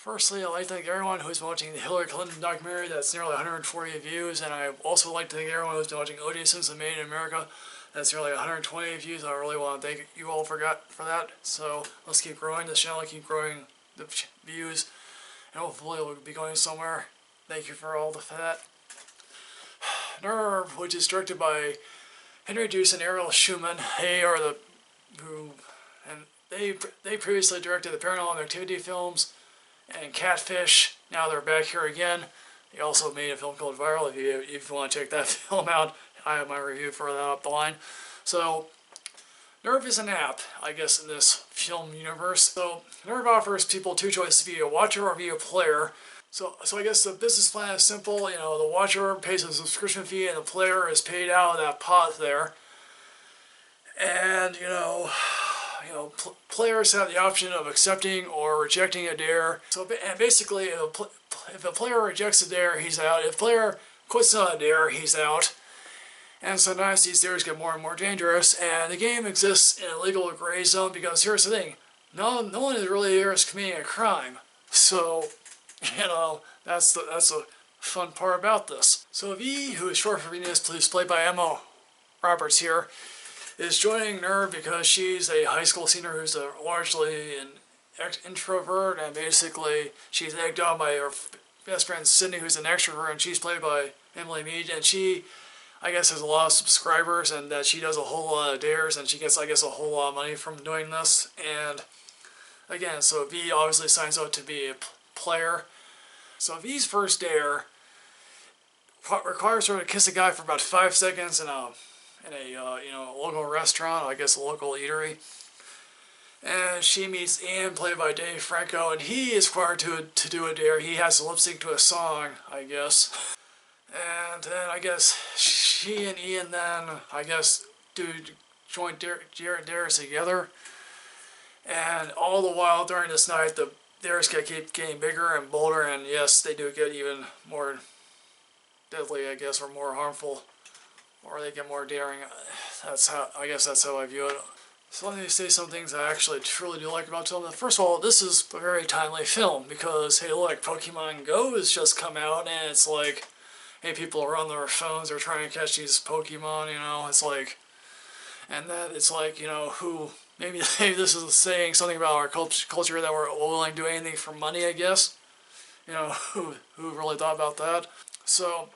Firstly, I'd like to thank everyone who's watching the Hillary Clinton documentary that's nearly 140 views, and I also like to thank everyone who's been watching O.J. Simpson Made in America. That's nearly 120 views. I really want to thank you all for that. So let's keep growing this channel, keep growing the views, and hopefully we'll be going somewhere. Thank you for all that. Nerve, which is directed by Joost and Ariel Schulman. They previously directed the Paranormal Activity films and Catfish. Now they're back here again. They also made a film called Viral. If you want to check that film out, I have my review for that up the line. So, Nerve is an app, I guess, in this film universe. So, Nerve offers people two choices: be a watcher or be a player. So I guess the business plan is simple. You know, the watcher pays a subscription fee, and the player is paid out of that pot there. And players have the option of accepting or rejecting a dare. And basically, if a player rejects a dare, he's out. If a player quits on a dare, he's out. And sometimes these dares get more and more dangerous, and the game exists in a legal gray zone because here's the thing: no one is really there is committing a crime. So, that's the fun part about this. So V, who is short for Venus, played by Emma Roberts here, is joining Nerve because she's a high school senior who's largely an introvert, and basically she's egged on by her best friend Sydney, who's an extrovert, and she's played by Emily Mead, and she, I guess, has a lot of subscribers, and that she does a whole lot of dares, and she gets, I guess, a whole lot of money from doing this. And again, so V obviously signs up to be a player. So V's first dare requires her to kiss a guy for about 5 seconds in a local restaurant, I guess a local eatery. And she meets Ian, played by Dave Franco, and he is required to do a dare. He has to lip sync to a song, I guess. And then I guess she and Ian then, I guess, do joint dares together. And all the while during this night, the dares keep getting bigger and bolder, and yes, they do get even more deadly, I guess, or more harmful, or they get more daring. I guess that's how I view it. So let me say some things I actually truly do like about the film. First of all, this is a very timely film because, hey, look, Pokemon Go has just come out, and it's like, hey, people are on their phones, they're trying to catch these Pokemon, it's like, and that it's like, maybe this is saying something about our culture that we're willing to do anything for money, I guess. Who really thought about that? So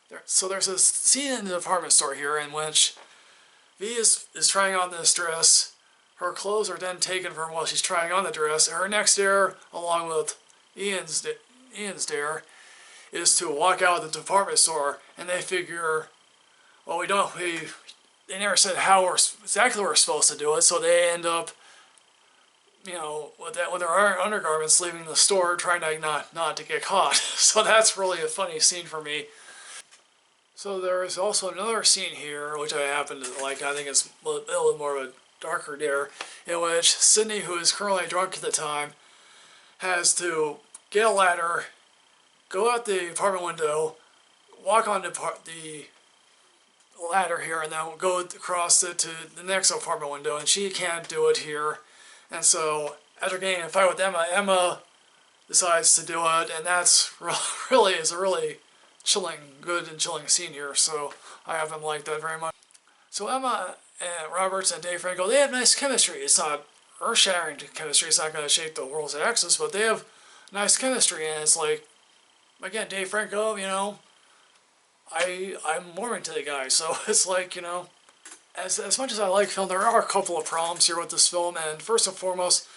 there's this scene in the department store here in which V is trying on this dress. Her clothes are then taken from while she's trying on the dress. And her next dare, along with Ian's dare, is to walk out of the department store. And they figure, well, they never said exactly we're supposed to do it. So they end up, with their undergarments leaving the store, trying to not to get caught. So that's really a funny scene for me. So there is also another scene here, which I happen to like. I think it's a little more of a darker dare, in which Sydney, who is currently drunk at the time, has to get a ladder, go out the apartment window, walk on the ladder here, and then go across it to the next apartment window, and she can't do it here. And so, after getting in a fight with Emma decides to do it, and that's really good and chilling scene here, so I haven't liked that very much. So Emma and Roberts and Dave Franco, they have nice chemistry. It's not earth-shattering chemistry, it's not going to shake the world's axis, but they have nice chemistry, and it's like, again, Dave Franco, I'm more into the guy, so it's like, as much as I like film, there are a couple of problems here with this film, and first and foremost,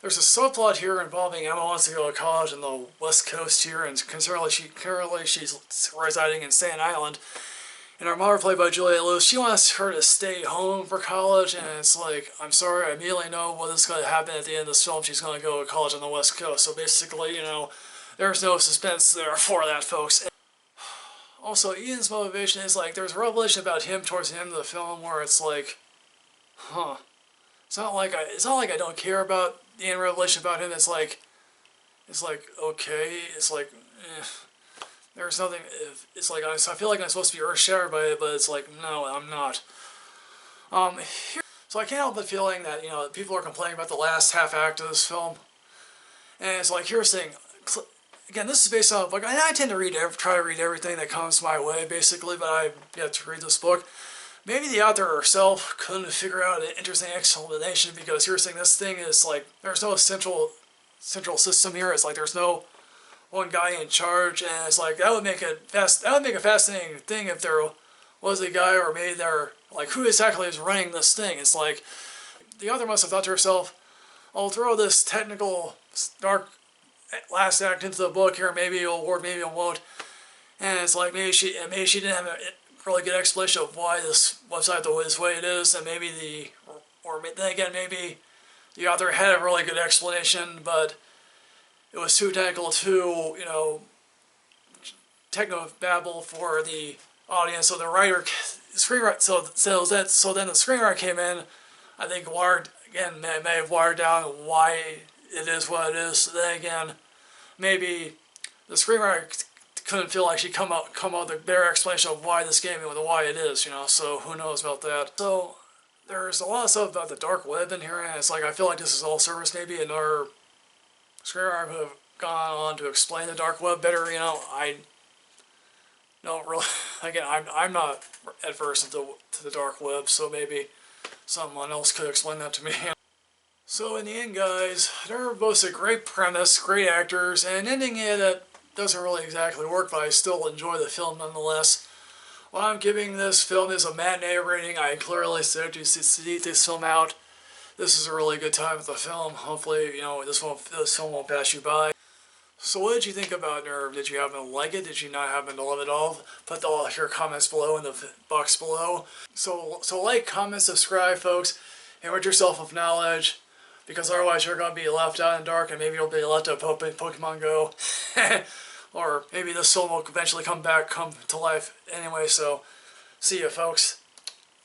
there's a subplot here involving Emma wants to go to college in the West Coast here, and currently she's residing in Staten Island. And her mother, played by Juliette Lewis, she wants her to stay home for college, and it's like, I'm sorry, I immediately know what is going to happen at the end of this film. She's going to go to college on the West Coast. So basically, there's no suspense there for that, folks. Also, Ian's motivation is like, there's a revelation about him towards the end of the film where it's like, It's not like I don't care about the end revelation about him. It's like, okay. It's like, there's nothing. It's like I feel like I'm supposed to be earth-shattered by it, but it's like, no, I'm not. So I can't help but feeling that people are complaining about the last half act of this film, And it's like, here's the thing. Again, this is based on, like, I tend to try to read everything that comes my way, basically, but I've yet to read this book. Maybe the author herself couldn't figure out an interesting explanation, because here's the thing, this thing is like, there's no central system here. It's like there's no one guy in charge, and it's like that would make a fascinating thing if there was a guy, or maybe there, like, who exactly is running this thing. It's like the author must have thought to herself, I'll throw this technical dark last act into the book here, maybe it'll work, maybe it won't. And it's like maybe she didn't have a really good explanation of why this website is the way it is, and maybe then again, maybe the author had a really good explanation, but it was too technical, too, you know, techno-babble for the audience. So the screenwriter, so then the screenwriter came in. I think may have watered down why it is what it is. So then again, maybe the screenwriter couldn't feel like she come out with a better explanation of why this game and why it is, you know. So who knows about that? So there's a lot of stuff about the dark web in here, and it's like I feel like this is all service. Maybe another screenwriter would have gone on to explain the dark web better, you know. I don't really, again, I'm not adverse to the dark web, so maybe someone else could explain that to me. So in the end, guys, they're both a great premise, great actors, and an ending here that doesn't really exactly work, but I still enjoy the film nonetheless. While I'm giving this film as a matinee rating, I clearly said to see this film out. This is a really good time with the film. Hopefully, you know, this film won't pass you by. So what did you think about Nerve? Did you happen to like it? Did you not happen to love it all? Put all your comments below in the box below. So like, comment, subscribe, folks, and rid yourself of knowledge, because otherwise you're going to be left out in the dark, and maybe you'll be left out of Pokemon Go. Or maybe this film will eventually come to life anyway, so see ya, folks.